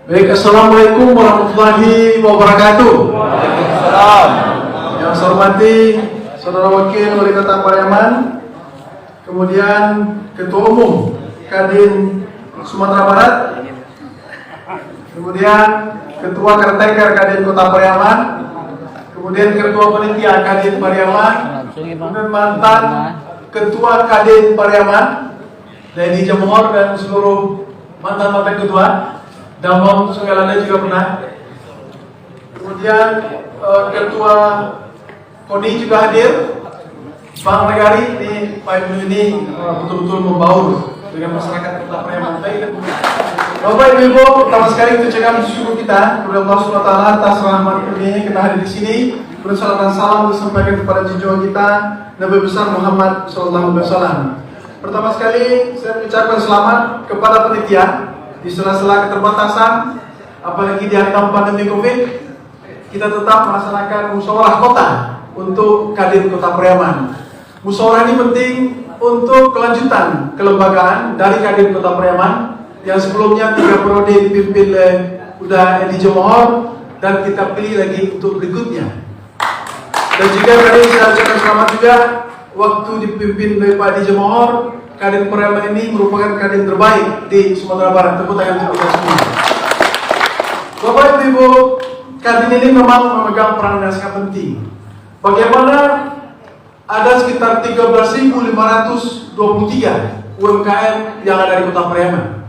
Baik, Assalamualaikum warahmatullahi wabarakatuh. Waalaikumsalam. Yang saya hormati Saudara Wakil Wali Kota Pariaman, kemudian Ketua Umum Kadin Sumatera Barat, kemudian Ketua Caretaker Kadin Kota Pariaman, kemudian Ketua Panitia Kadin Pariaman, kemudian mantan Ketua Kadin Pariaman, Dedi Jamohor dan seluruh mantan-mantan ketua. Damon Sungalana juga pernah. Kemudian Ketua KONI juga hadir. Bang Negari ini Pak Ibu ini betul-betul membaur dengan masyarakat Kota Pariaman. Bapak Ibu, pertama sekali ucapkan syukur kita kepada Allah SWT atas rahmat ini kita hadir di sini. Bersalam dan salam disampaikan kepada junjungan kita Nabi besar Muhammad SAW. Pertama sekali saya mengucapkan selamat kepada panitia di sela-sela keterbatasan, apalagi di hari pandemi COVID, kita tetap melaksanakan musyawarah kota untuk Kadin Kota Pariaman. Musyawarah ini penting untuk kelanjutan kelembagaan dari Kadin Kota Pariaman yang sebelumnya 3 periode dipimpin oleh Uda Edi Jamohor dan kita pilih lagi untuk berikutnya. Dan juga tadi saya ucapkan selamat juga waktu dipimpin oleh Pak Edi Jamohor. Kadin Pariaman ini merupakan kadin terbaik di Sumatera Barat. Tepuk tangan untuk kita semua. Bapak Ibu, kadin ini memang memegang peran yang sangat penting. Bagaimana ada sekitar 13.523 UMKM yang ada di Kota Pariaman.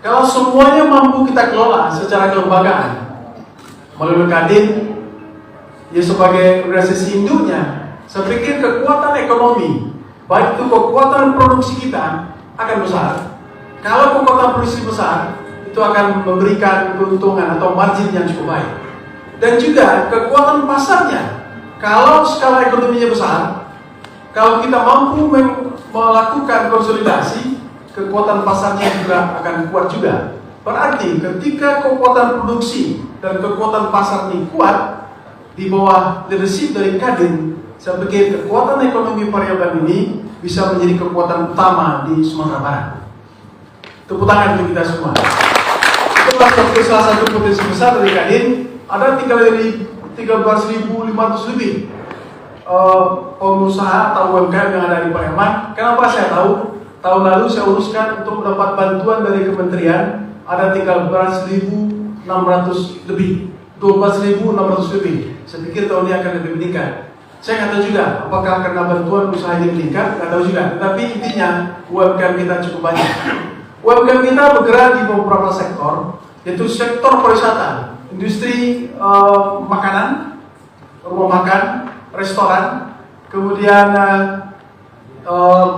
Kalau semuanya mampu kita kelola secara kelembagaan melalui kadin, ya sebagai organisasi induknya, saya pikir kekuatan ekonomi baik itu kekuatan produksi kita akan besar. Kalau kekuatan produksi besar, itu akan memberikan keuntungan atau margin yang cukup baik. Dan juga kekuatan pasarnya. Kalau skala ekonominya besar, kalau kita mampu melakukan konsolidasi, kekuatan pasarnya juga akan kuat juga. Berarti ketika kekuatan produksi dan kekuatan pasar ini kuat di bawah leadership dari Kadin, saya pikir kekuatan ekonomi Pariaman ini bisa menjadi kekuatan utama di Sumatera Barat. Tepuk tangan untuk kita semua. Itulah salah satu potensi besar dari Kadin. Ada 13.500 lebih pengusaha atau UMKM yang ada di Pariaman. Kenapa saya tahu? Tahun lalu saya uruskan untuk mendapat bantuan dari kementerian ada 13.600 lebih, 12.600 lebih. Saya pikir tahun ini akan lebih meningkat. Saya nggak tahu juga apakah karena bantuan usaha ini meningkat, nggak tahu juga. Tetapi intinya UMKM kita cukup banyak. UMKM kita bergerak di beberapa sektor, yaitu sektor pariwisata, industri makanan, rumah makan, restoran, kemudian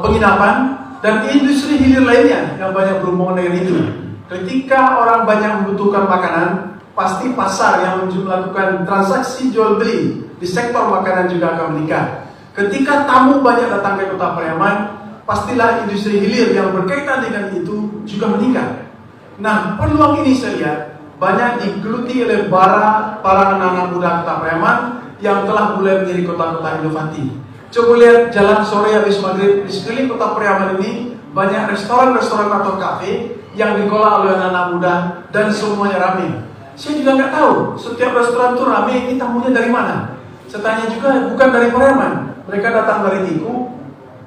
penginapan, dan industri hilir lainnya yang banyak berhubungan dengan itu. Ketika orang banyak membutuhkan makanan, pasti pasar yang melakukan transaksi jual beli di sektor makanan juga akan meningkat. Ketika tamu banyak datang ke Kota Pariaman, pastilah industri hilir yang berkaitan dengan itu juga meningkat. Nah, peluang ini saya lihat banyak digeluti oleh para anak-anak muda Kota Pariaman yang telah mulai menjadi kota-kota inovatif. Coba lihat jalan sore habis maghrib di sekeliling Kota Pariaman ini banyak restoran-restoran atau kafe yang dikelola oleh anak-anak muda dan semuanya ramai. Saya juga nggak tahu setiap restoran itu ramai ini tamunya dari mana. Saya tanya juga bukan dari Pariaman, mereka datang dari Tiku,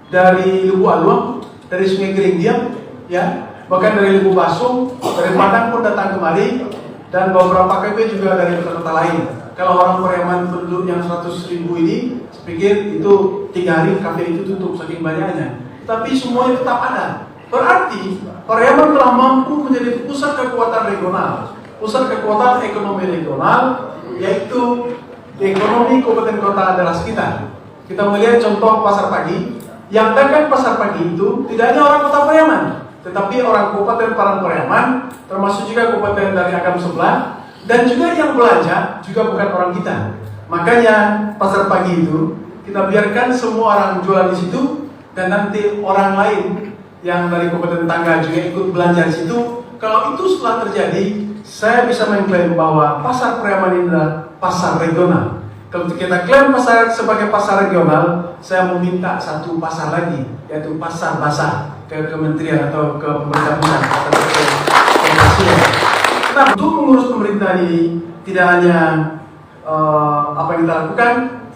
dari Lubu Aluang, dari Sungai Gering Diam, ya, bahkan dari Lubu Basung, dari Padang pun datang kemari, dan beberapa KP juga dari kota-kota lain. Kalau orang Pariaman penduduk yang 100.000 ini, saya pikir itu 3 hari kafe itu tutup saking banyaknya. Tapi semuanya tetap ada. Berarti Pariaman telah mampu menjadi pusat kekuatan regional, pusat kekuatan ekonomi regional, yaitu ekonomi kabupaten kota adalah sekitar. Kita melihat contoh pasar pagi, yang dagang pasar pagi itu tidak hanya orang Kota Pariaman, tetapi orang Kabupaten Pariaman, termasuk juga kabupaten dari Agam sebelah, dan juga yang belanja juga bukan orang kita. Makanya pasar pagi itu kita biarkan semua orang jual di situ, dan nanti orang lain yang dari kabupaten tetangga juga ikut belanja di situ. Kalau itu setelah terjadi, saya bisa mengklaim bahwa pasar Pariaman ini adalah pasar regional. Kalau kita klaim pasar sebagai pasar regional, saya meminta satu pasar lagi, yaitu pasar basah ke kementerian atau ke pemerintah pusat atau ke transportasinya. Nah, untuk mengurus pemerintah ini tidak hanya apa yang kita lakukan,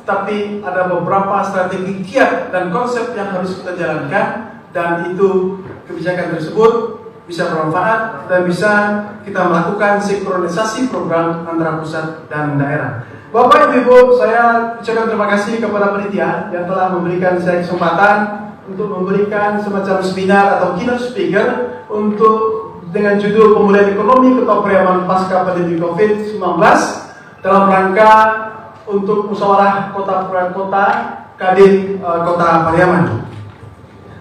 tapi ada beberapa strategi kiat dan konsep yang harus kita jalankan, dan itu kebijakan tersebut bisa bermanfaat dan bisa kita melakukan sinkronisasi program antara pusat dan daerah. Bapak Ibu, saya ucapkan terima kasih kepada panitia yang telah memberikan saya kesempatan untuk memberikan semacam seminar atau keynote speaker untuk dengan judul Pemulihan Ekonomi Kota Pariaman Pasca Pandemi COVID-19 dalam rangka untuk musyawarah kota Kadin Kota Pariaman.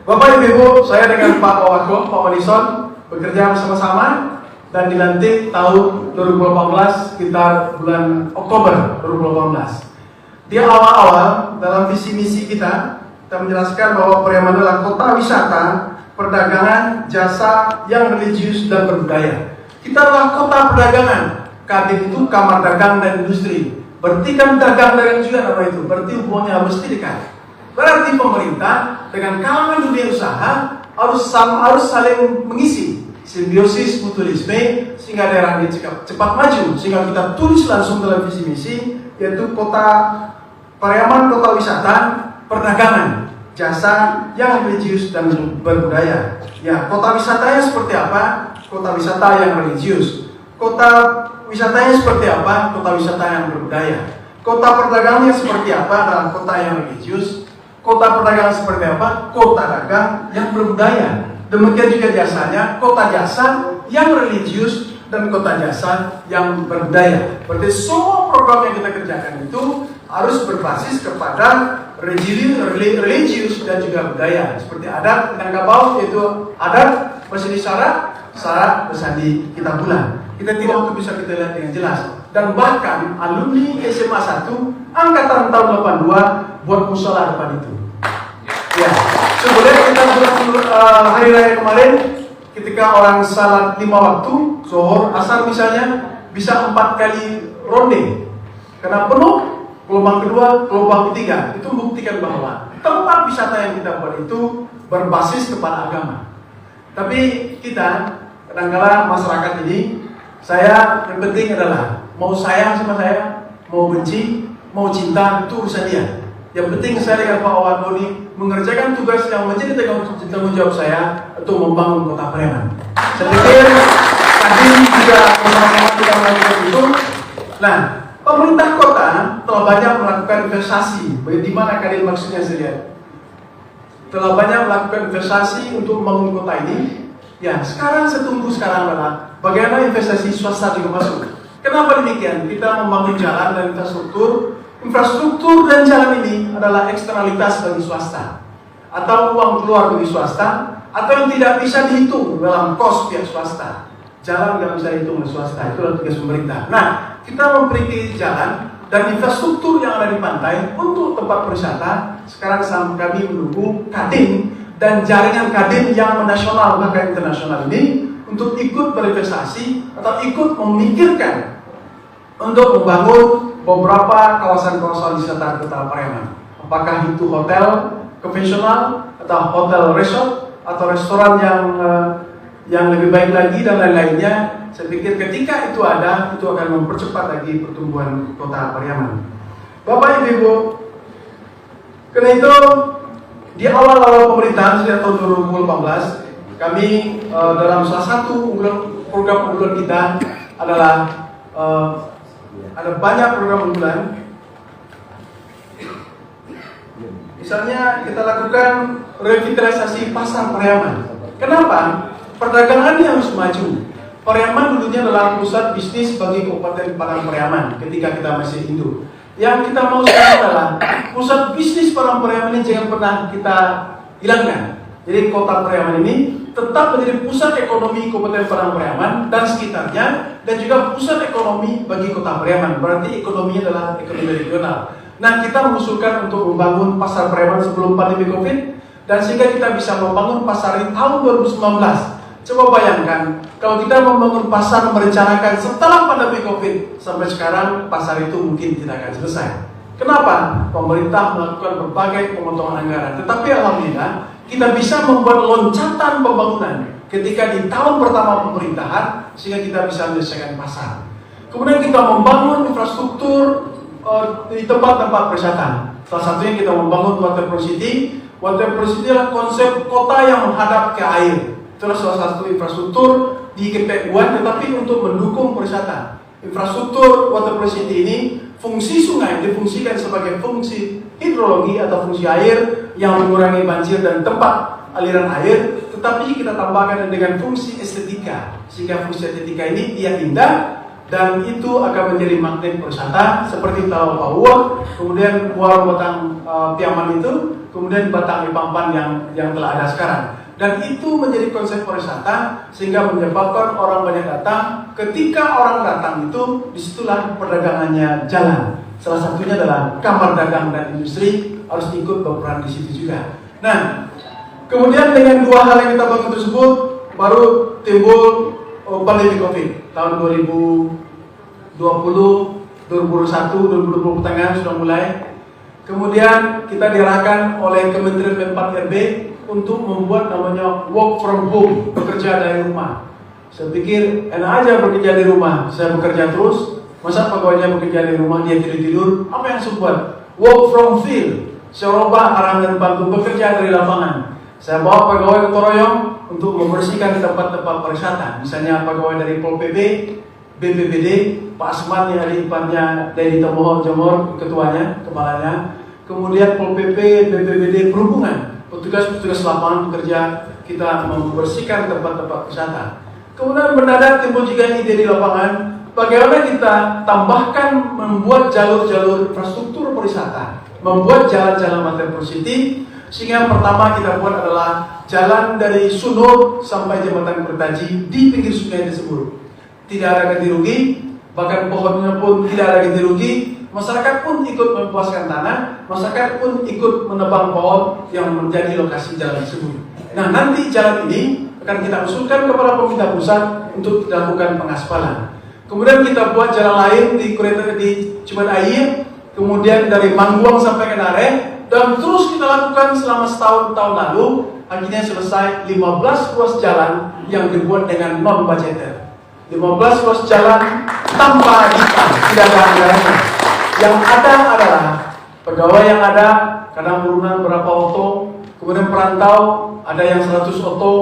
Bapak Ibu, saya dengan Pak Wako, Pak Wanison bekerja bersama-sama dan dilantik tahun 2018 sekitar bulan Oktober 2018. Di awal-awal dalam visi misi kita menjelaskan bahwa Pariaman adalah kota wisata, perdagangan, jasa yang religius dan berbudaya. Kita adalah kota perdagangan. Kadin itu kamar dagang dan industri. Berarti kan dagang juga nama itu. Berarti hubungannya mesti dekat. Berarti pemerintah dengan kalangan dunia usaha harus saling mengisi. Simbiosis mutualisme sehingga daerah ini cepat maju, sehingga kita tulis langsung dalam visi misi, yaitu kota Pariaman kota wisata, perdagangan, jasa yang religius dan berbudaya. Ya, kota wisatanya seperti apa? Kota wisata yang religius. Kota wisatanya seperti apa? Kota wisata yang berbudaya. Kota perdagangannya seperti apa? Dalam kota yang religius. Kota perdagangan seperti apa? Kota dagang yang berbudaya. Demikian juga jasanya, kota jasa yang religius dan kota jasa yang berbudaya. Berarti semua program yang kita kerjakan itu harus berbasis kepada religius dan juga budaya. Seperti adat Minangkabau, yaitu adat bersandi syarat bersandi kita bulan. Kita tidak untuk bisa kita lihat dengan jelas. Dan bahkan alumni SMA 1 angkatan tahun 82 buat musola depan itu. Ya, sebenarnya kita hari raya kemarin ketika orang salat 5 waktu, zuhur, asar misalnya, bisa 4 kali ronde. Karena penuh, gelombang kedua, gelombang ketiga. Itu membuktikan bahwa tempat wisata yang kita buat itu berbasis kepada agama. Tapi kita, kadang-kadang masyarakat ini, saya yang penting adalah mau sayang sama saya, mau benci, mau cinta, itu urusan dia. Yang penting saya dengan Pak Wadoni mengerjakan tugas yang menjadi tanggung jawab saya untuk membangun kota Pariaman. Saya pikir tadi juga bersama-sama kita melakukan itu. Nah, pemerintah kota telah banyak melakukan investasi. Di mana kalian maksudnya saya lihat? Telah banyak melakukan investasi untuk membangun kota ini. Ya, sekarang saya tunggu adalah bagaimana investasi swasta juga masuk. Kenapa demikian? Kita membangun jalan dan infrastruktur. Infrastruktur dan jalan ini adalah eksternalitas bagi swasta, atau uang keluar bagi swasta, atau yang tidak bisa dihitung dalam kos pihak swasta. Jalan nggak bisa dihitung oleh swasta, itu adalah tugas pemerintah. Nah, kita memiliki jalan dan infrastruktur yang ada di pantai untuk tempat perwisata. Sekarang kami menunggu Kadin dan jaringan Kadin yang nasional bahkan internasional ini untuk ikut berinvestasi atau ikut memikirkan untuk membangun beberapa kawasan-kawasan wisata Kota Pariaman. Apakah itu hotel konvensional atau hotel resort atau restoran yang lebih baik lagi dan lain-lainnya. Saya pikir ketika itu ada, itu akan mempercepat lagi pertumbuhan Kota Pariaman. Bapak Ibu, karena itu di awal-awal pemerintahan sejak tahun 2018, kami dalam salah satu program unggulan kita adalah ada banyak program unggulan. Misalnya kita lakukan revitalisasi pasar Pariaman. Kenapa? Perdagangannya harus maju. Pariaman dulunya adalah pusat bisnis bagi Kabupaten Padang Pariaman ketika kita masih induk. Yang kita mau sekarang adalah pusat bisnis Padang Pariaman ini jangan pernah kita hilangkan. Jadi kota Pariaman ini tetap menjadi pusat ekonomi Kabupaten Padang Pariaman dan sekitarnya, dan juga pusat ekonomi bagi kota Pariaman. Berarti ekonominya adalah ekonomi regional. Nah, kita mengusulkan untuk membangun pasar Pariaman sebelum pandemi COVID, dan sehingga kita bisa membangun pasar ini tahun 2019. Coba bayangkan, kalau kita membangun pasar merencanakan setelah pandemi COVID, sampai sekarang pasar itu mungkin tidak akan selesai. Kenapa? Pemerintah melakukan berbagai pemotongan anggaran. Tetapi alhamdulillah, kita bisa membuat loncatan pembangunan ketika di tahun pertama pemerintahan, sehingga kita bisa menyelesaikan pasar. Kemudian kita membangun infrastruktur di tempat-tempat perwisata. Salah satunya kita membangun Waterfront City. Waterfront City adalah konsep kota yang menghadap ke air. Itulah salah satu infrastruktur di Kepekuan, tetapi untuk mendukung perwisata. Infrastruktur Waterfront City ini, fungsi sungai difungsikan sebagai fungsi hidrologi atau fungsi air yang mengurangi banjir dan tempat aliran air, tetapi kita tambahkan dengan fungsi estetika, sehingga fungsi estetika ini dia indah dan itu akan menjadi magnet perwisata seperti Talau Pauah, kemudian Warung Batang Piaman itu, kemudian Batang Ipampan yang telah ada sekarang. Dan itu menjadi konsep pariwisata sehingga menyebabkan orang banyak datang. Ketika orang datang itu, disitulah perdagangannya jalan. Salah satunya adalah Kamar Dagang dan Industri harus ikut berperan di situ juga. Nah, kemudian dengan dua hal yang kita bangun tersebut, baru timbul pandemi COVID tahun 2020, 2021, 2020 pertengahan sudah mulai. Kemudian kita diarahkan oleh Kementerian P4RB untuk membuat namanya work from home, bekerja dari rumah. Saya pikir enak aja bekerja di rumah, saya bekerja terus. Masa pegawainya bekerja di rumah, dia tidur-tidur? Apa yang saya buat? Work from field. Saya ubah arahan dan bantu bekerja dari lapangan. Saya bawa pegawai gotong royong untuk membersihkan tempat-tempat pariwisata. Misalnya pegawai dari Pol PB, BPBD, Pak Asman yang adik iparnya dari Tomohon Jomor, ketuanya, kepalanya. Kemudian Pol PP, BPBD Perhubungan, petugas-petugas lapangan bekerja, kita membersihkan tempat-tempat wisata. Kemudian mendadak timbul juga ide di lapangan, bagaimana kita tambahkan membuat jalur-jalur infrastruktur pariwisata, membuat jalan-jalan Waterfront City, sehingga yang pertama kita buat adalah jalan dari Sunur sampai Jembatan Kertaji di pinggir sungai tersebut. Tidak ada ganti rugi, bahkan pohonnya pun tidak ada ganti rugi. Masyarakat pun ikut mempuaskan tanah, masyarakat pun ikut menebang pohon yang menjadi lokasi jalan tersebut. Nah, nanti jalan ini akan kita usulkan kepada pemerintah pusat untuk dilakukan pengaspalan. Kemudian kita buat jalan lain di Cimahi, kemudian dari Mangguang sampai ke Nare, dan terus kita lakukan selama setahun lalu. Akhirnya selesai 15 ruas jalan yang dibuat dengan non-budgeter. 15 ruas jalan tanpa hitam, tidak ada anggarannya. Yang ada adalah pegawai yang ada, kadang urunan berapa oto, kemudian perantau, ada yang 100 oto,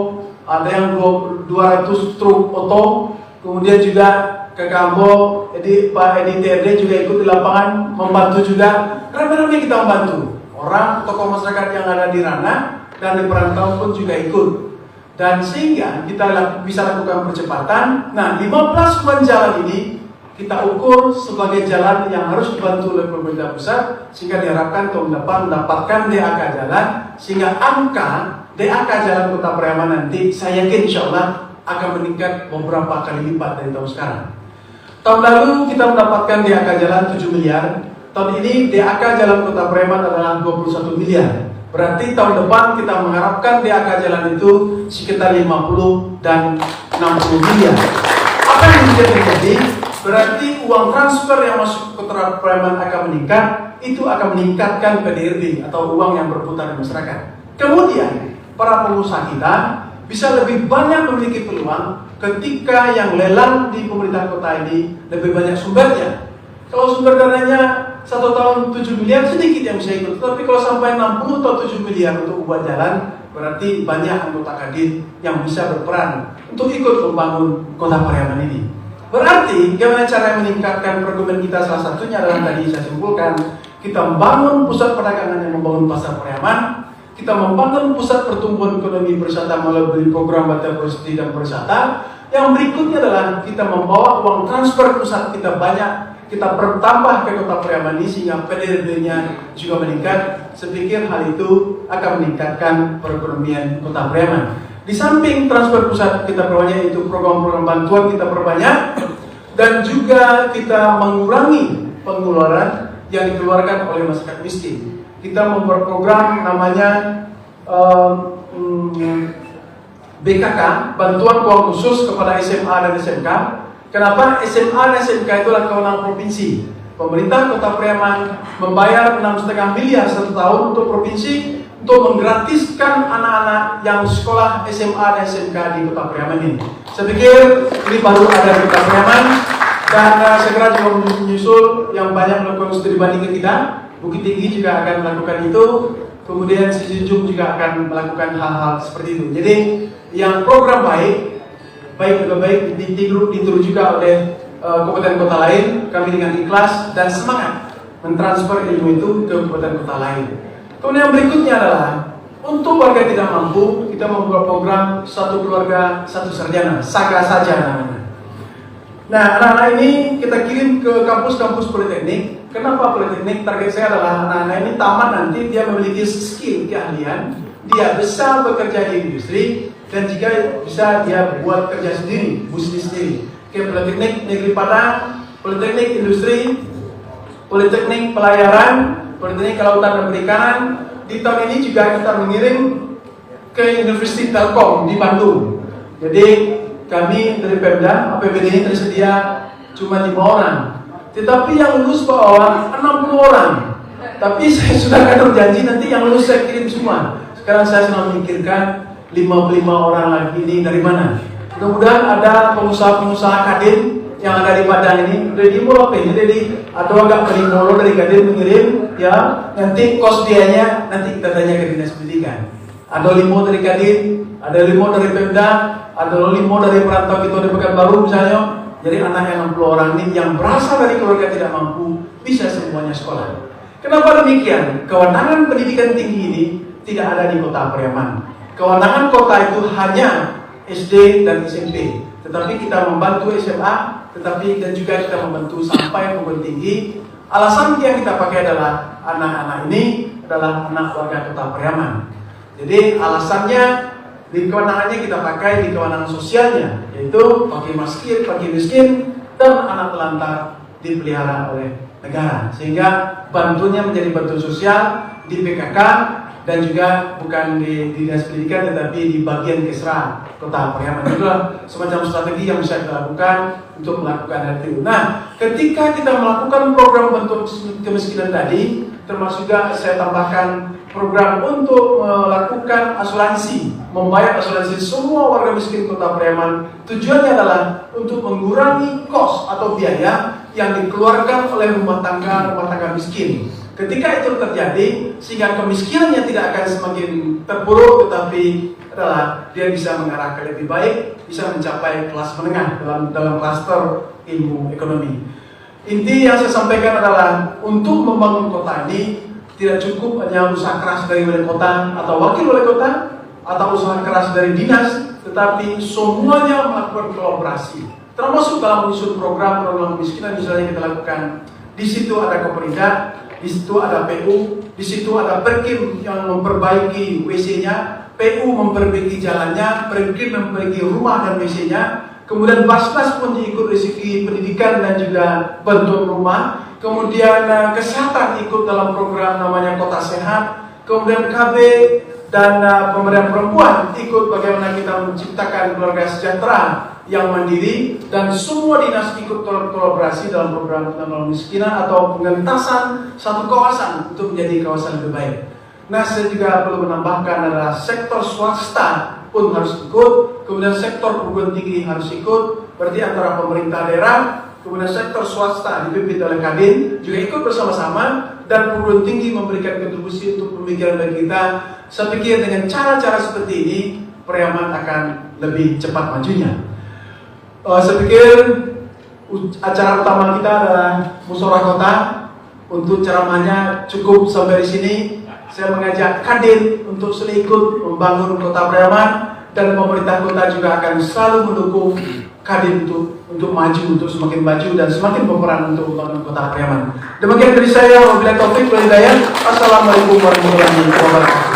ada yang 200 truk oto, kemudian juga ke Kambo, Pak Edi TRD juga ikut di lapangan, membantu juga, rame-rame kita membantu. Orang, tokoh masyarakat yang ada di Rana, dan di perantau pun juga ikut. Dan sehingga kita bisa lakukan percepatan. Nah, 15 ruas jalan ini kita ukur sebagai jalan yang harus dibantu oleh pemerintah pusat, sehingga diharapkan tahun depan mendapatkan DAK jalan, sehingga angka DAK jalan Kota Pariaman nanti saya yakin insya Allah akan meningkat beberapa kali lipat dari tahun sekarang. Tahun lalu kita mendapatkan DAK jalan 7 miliar, tahun ini DAK jalan Kota Pariaman adalah 21 miliar. Berarti tahun depan kita mengharapkan DAK jalan itu sekitar 50 dan 60 miliar. Apa yang terjadi? Berarti uang transfer yang masuk ke Kota Pariaman akan meningkat, itu akan meningkatkan PDRB atau uang yang berputar di masyarakat. Kemudian para pengusaha kita bisa lebih banyak memiliki peluang ketika yang lelang di pemerintah kota ini lebih banyak sumbernya. Kalau sumber dananya 1 tahun 7 miliar sedikit yang bisa ikut, tapi kalau sampai 60 atau 7 miliar untuk ubah jalan, berarti banyak anggota Kadin yang bisa berperan untuk ikut membangun Kota Pariaman ini. Berarti bagaimana cara meningkatkan perekonomian kita, salah satunya adalah tadi saya simpulkan, kita membangun pusat perdagangan yang membangun pasar Pariaman, kita membangun pusat pertumbuhan ekonomi pariwisata melalui program Waterfront City dan pariwisata. Yang berikutnya adalah kita membawa uang transfer pusat kita banyak, kita bertambah ke Kota Pariaman ini sehingga PDRB-nya juga meningkat. Saya pikir hal itu akan meningkatkan perekonomian Kota Pariaman. Di samping transfer pusat kita perbanyak, itu program-program bantuan kita perbanyak, dan juga kita mengurangi pengeluaran yang dikeluarkan oleh masyarakat miskin. Kita membuat program namanya BKK, bantuan keuangan khusus kepada SMA dan SMK. Kenapa? SMA dan SMK itu adalah kewenangan provinsi. Pemerintah Kota Pariaman membayar 6,5 miliar 1 tahun untuk provinsi, untuk menggratiskan anak-anak yang sekolah SMA dan SMK di Kota Pariaman ini. Saya pikir ini baru ada di Kota Pariaman, dan segera juga menyusul yang banyak melakukan studi banding ke kita. Bukit Tinggi juga akan melakukan itu, kemudian Sijunjung juga akan melakukan hal-hal seperti itu. Jadi yang program baik ditiru juga oleh kabupaten kota lain. Kami dengan ikhlas dan semangat mentransfer ilmu itu ke kabupaten kota lain. Kemudian yang berikutnya adalah untuk warga tidak mampu, kita membuat program satu keluarga satu sarjana, Saga saja namanya. Nah, anak-anak ini kita kirim ke kampus-kampus politeknik. Kenapa politeknik? Target saya adalah anak-anak ini tamat nanti dia memiliki skill, keahlian, dia bisa bekerja di industri, dan jika bisa dia buat kerja sendiri, bisnis sendiri. Kayak Politeknik Negeri Padang, Politeknik Industri, Politeknik Pelayaran, Politeknik Kelautan dan Perikanan. Di tahun ini juga kita mengirim ke University Telkom di Bandung. Jadi kami dari Pemda, APBD ini tersedia cuma 5 orang. Tetapi yang lulus Pak Wawan 60 orang. Tapi saya sudah akan janji nanti yang lulus saya kirim semua. Sekarang saya sedang memikirkan 55 orang lagi ini dari mana. Mudah-mudahan ada pengusaha-pengusaha Kadin yang ada di Padang ini. Jadi mulai jadi ada agak pelimolo dari Kadin mengirim, ya nanti kos biayanya nanti kita tanya ke dinas pendidikan. Ada 5 dari Kadin, ada 5 dari Pemda, ada 5 dari perantau kita di Pekanbaru misalnya. Jadi anak yang 60 orang ini yang berasal dari keluarga tidak mampu bisa semuanya sekolah. Kenapa demikian? Kewenangan pendidikan tinggi ini tidak ada di Kota Pariaman. Kewenangan kota itu hanya SD dan SMP. Tetapi kita membantu SMA, tetapi dan juga kita membantu sampai perguruan tinggi. Alasan yang kita pakai adalah anak-anak ini adalah anak warga Kota Pariaman. Jadi alasannya di kewenangannya kita pakai di kewenangan sosialnya, yaitu bagi miskin dan anak telantar dipelihara oleh negara, sehingga bantunya menjadi bantuan sosial di PKK dan juga bukan di dinas pendidikan tetapi di bagian Kesra Kota Pariaman. Itulah semacam strategi yang bisa kita lakukan untuk melakukan hal itu. Nah, ketika kita melakukan program bentuk kemiskinan tadi, termasuk juga saya tambahkan program untuk melakukan asuransi, membayar asuransi semua warga miskin Kota Pariaman. Tujuannya adalah untuk mengurangi kos atau biaya yang dikeluarkan oleh rumah tangga miskin. Ketika itu terjadi, sehingga kemiskinannya tidak akan semakin terpuruk, tetapi adalah dia bisa mengarah ke lebih baik, bisa mencapai kelas menengah dalam klaster ilmu ekonomi. Inti yang saya sampaikan adalah untuk membangun kota ini tidak cukup hanya usaha keras dari wali kota atau wakil wali kota atau usaha keras dari dinas, tetapi semuanya melakukan kolaborasi. Termasuk dalam menyusun program kemiskinan misalnya kita lakukan. Di situ ada Koperinda, di situ ada PU, di situ ada Perkim yang memperbaiki WC-nya, PU memperbaiki jalannya, Perkim memperbaiki rumah dan WC-nya, kemudian Basnas pun ikut dari segi pendidikan dan juga bantuan rumah, kemudian kesehatan ikut dalam program namanya Kota Sehat, kemudian KB dan pemberdayaan perempuan ikut bagaimana kita menciptakan keluarga sejahtera yang mandiri, dan semua dinas ikut kolaborasi dalam program penanggulangan kemiskinan atau pengentasan satu kawasan untuk menjadi kawasan lebih baik. Nah, saya juga perlu menambahkan adalah sektor swasta pun harus ikut, kemudian sektor perguruan tinggi harus ikut, berarti antara pemerintah daerah, kemudian sektor swasta dipimpin oleh Kadin juga ikut bersama-sama, dan perguruan tinggi memberikan kontribusi untuk pemikiran bagi kita. Saya pikir dengan cara-cara seperti ini, Pariaman akan lebih cepat majunya. Saya pikir acara utama kita adalah musyawarah kota. Untuk ceramahnya cukup sampai di sini. Saya mengajak Kadin untuk selalu ikut membangun Kota Pariaman, dan pemerintah kota juga akan selalu mendukung Kadin untuk maju, untuk semakin maju dan semakin berperan untuk membangun Kota Pariaman. Demikian dari saya, wabillahi taufik wal hidayah. Assalamualaikum warahmatullahi wabarakatuh.